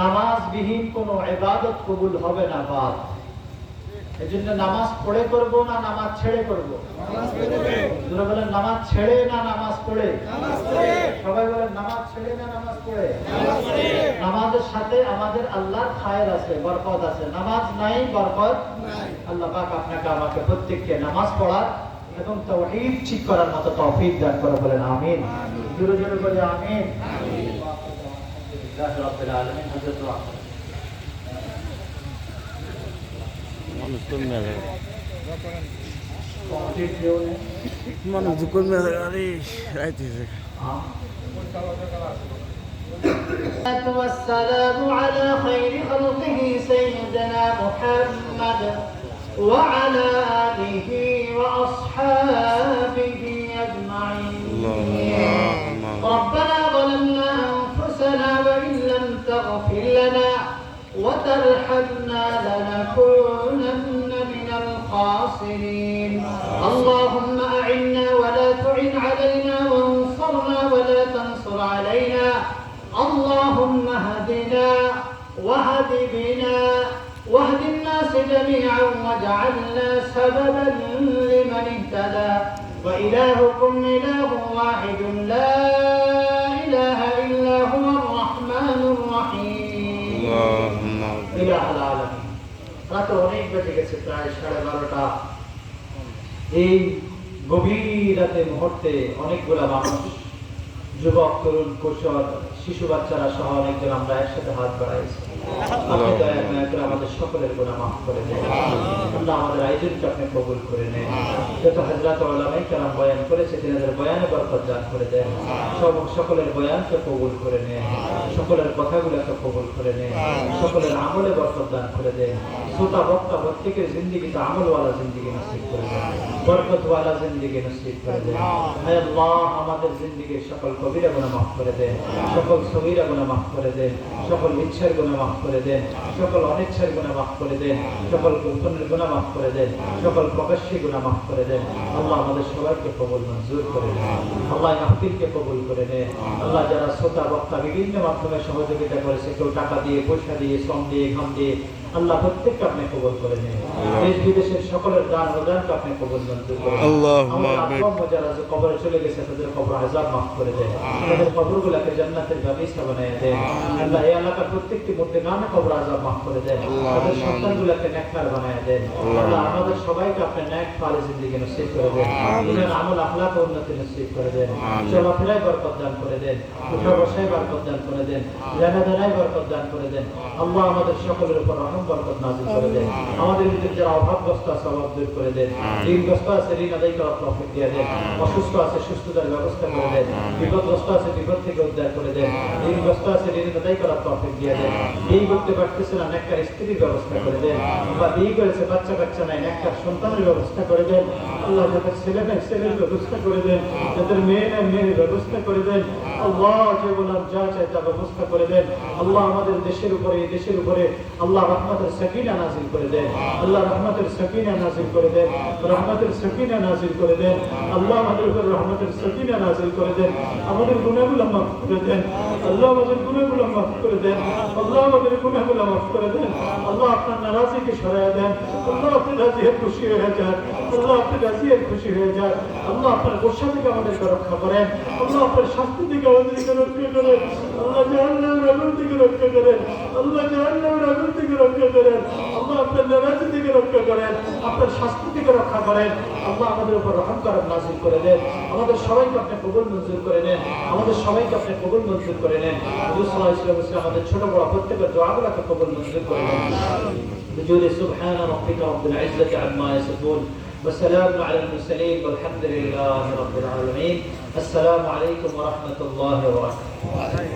নামাজবিহীন কোনো ইবাদত কবুল হবে না। বাদ এজন্য নামাজ পড়ে করব না নামাজ ছেড়ে করব? যারা বলেন নামাজ ছেড়ে না নামাজ পড়ে? সবাই বলেন নামাজ ছেড়ে না নামাজ পড়ে? নামাজের সাথে আমাদের আল্লাহর খায়ের আছে, বরকত আছে। নামাজ নাই, বরকত নাই। আল্লাহ পাক আপনাকে আমাকে প্রত্যেককে নামাজ পড়ার এবং তাওহীদ ঠিক করার মতো তৌফিক দান করে বলেন আমিন। জোরে জোরে বলে আমিন। আলহামদুলিল্লাহ রাব্বিল আলামিন। মানুষ কমে আছে কমিটির কেউ নেই মানুষ কমে আছে আরে রাইতেছে والسلام على خير خلقه سيدنا محمد وعلى آله وأصحابه أجمعين ربنا ظلمنا أنفسنا وإن لم تغفر لنا وترحمنا لنكونن من الخاسرين اللهم أعنا ولا تعن علينا وانصرنا ولا تنصر علينا اللهم اهدنا واهد بنا واهد الناس جميعا واجعلنا سببا لمن اهتدى وإلهكم إله واحد لا إله إلا هو الرحمن الرحيم اللهم ইলাহ আলামিন রাত অনেক বেজে গেছে প্রায় 12:30 এই গভীর রাতে মুহূর্তে অনেকগুলা মানুষ যুবক তরুণ কৈশোর শিশু বাচ্চারা সহ অনেকজন আমরা একসাথে হাত বাড়াইছি আপনি দয়া করে আমাদের সকলের গুনাহ মাফ করে দেন আল্লাহ আমাদের আয়োজনকে আপনি কবুল করে নেন যত হযরত উলামায়ে কেরাম বয়ান করেছে তাদের বয়ানে বরকত দান করে দেন সকলের বয়ানকে কবুল করে নেন সকলের কথাগুলোকে কবুল করে নেন সকলের আমলে বরকত দান করে দেন শ্রোতা বক্তা প্রত্যেকের জিন্দেগিতে আমলওয়ালা জিন্দেগি নসিব করে দেন বরকতওয়ালা জিন্দেগি নসিব করে দেন হে আল্লাহ আমাদের জিন্দেগির সকল কবিরা গুনাহ মাফ করে দেন সকল সগীরা গুনাহ মাফ করে দেন সকল ইচ্ছার গুনাহ মাফ করে দেন সকল অনিচ্ছার গুনাহ মাফ করে দেন সকল গোপনের গুনাহ মাফ করে দেন সকল প্রকাশ্যে গুনাহ মাফ করে দেন আল্লাহ আমাদের সবাইকে কবুল মঞ্জুর করে নেন আল্লাহ মাহফিলকে কবুল করে নেন আল্লাহ যারা শ্রোতা বক্তা বিভিন্ন মাধ্যমে সহযোগিতা করেছে কেউ টাকা দিয়ে পয়সা দিয়ে শ্রম দিয়ে ঘাম দিয়ে আল্লাহ প্রত্যেককে আপনি কবুল করে নেন দেশ বিদেশের সকলের দান অনুদানকে আপনি কবুল মঞ্জুর করে নেন আল্লাহুম্মা আমিন আল্লাহ যারা কবরে চলে গেছে তাদের কবর আযাব মাফ করে দেন তাদের কবরগুলোকে জান্নাতের বাগিচা বানিয়ে দেন আল্লাহ এই এলাকার প্রত্যেকটি মুর্দেগানে কবর আযাব মাফ করে দেন তাদের সন্তানগুলোকে নেককার বানিয়ে দেন আল্লাহ আমাদের সবাইকে আপনি নেক ফালে জিন্দেগি নসিব করে দেন ইমান আমল আখলাক উন্নতি নসিব করে দেন চলাফেরায় বরকত দান করে দেন উঠা বসায় বরকত দান করে দেন জানাজানায় বরকত দান করে দেন আল্লাহ আমাদের সকলের উপর রহম বরকত নাযিল করে দেন আমাদের ভিতরে যারা অভাবগ্রস্ত আছে অভাব দূর করে দেন ঋণগ্রস্ত আছে ঋণ আদায় করার তৌফিক দিয়ে দেন অসুস্থ আছে সুস্থতার ব্যবস্থা করে দেন বিপদগ্রস্ত আছে বিপদ থেকে উদ্ধার করে দেন ঋণগ্রস্ত আছে ঋণ আদায় করার তৌফিক দিয়ে দেন বিয়ে করতে পারতেছে না নেককার স্ত্রীর ব্যবস্থা করে দেন বা বিয়ে করেছে বাচ্চা কাচ্চা নাই নেককার সন্তানের ব্যবস্থা করে দেন আল্লাহ যাদের ছেলে নাই ছেলের ব্যবস্থা করে দেন যাদের মেয়ে নাই মেয়ের ব্যবস্থা করে দেন আল্লাহ যে বলার যা চাই তা ব্যবস্থা করে দেন আল্লাহ আমাদের দেশের উপরে এই দেশের উপরে আল্লাহ রহমতের সাকিনা নাযিল করে দেন আল্লাহ রহমতের সাকিনা নাযিল করে দেন রহমতের সাকিনা নাযিল করে দেন আল্লাহ আমাদের উপর রহমতের সাকিনা নাযিল করে দেন আমাদের গুনাহগুলো মাফ করে দেন আল্লাহ আমাদের গুনাহগুলো মাফ করে দেন আল্লাহ আমাদের গুনাহগুলো মাফ করে দেন আল্লাহ আপনার নারাজিকে সরায়া দেন আল্লাহ আপনি রাজি হয়ে খুশি হয়ে যান আল্লাহ আপনি রাজি হয়ে খুশি হয়ে যান আল্লাহ আপনার গোসা থেকে আমাদেরকে রক্ষা করেন আল্লাহ আপনার শাস্তি থেকে আমাদেরকে রক্ষা করেন আল্লাহ জাহান্নামের আগুন থেকে রক্ষা করেন আল্লাহ জাহান্নামের আগুন থেকে রক্ষা করেন আল্লাহ আপনার নারাজি থেকে রক্ষা করেন আপনার শাস্তি থেকে রক্ষা করেন আল্লাহ আমাদের উপর রহম করম নাযিল করে দেন আমাদের সবাইকে আপনি কবুল মঞ্জুর করে নেন আমাদের সবাইকে আপনি কবুল মঞ্জুর করে নেন হুজুর সাল্লাল্লাহু আলাইহি ওয়াসাল্লাম আমাদের ছোট বড় প্রত্যেকের দোয়াগুলোকে কবুল মঞ্জুর করে নেন بجود سبحان ربك رب العزة عما يصفون والسلام على المرسلين والحمد لله رب العالمين السلام عليكم ورحمة الله وبركاته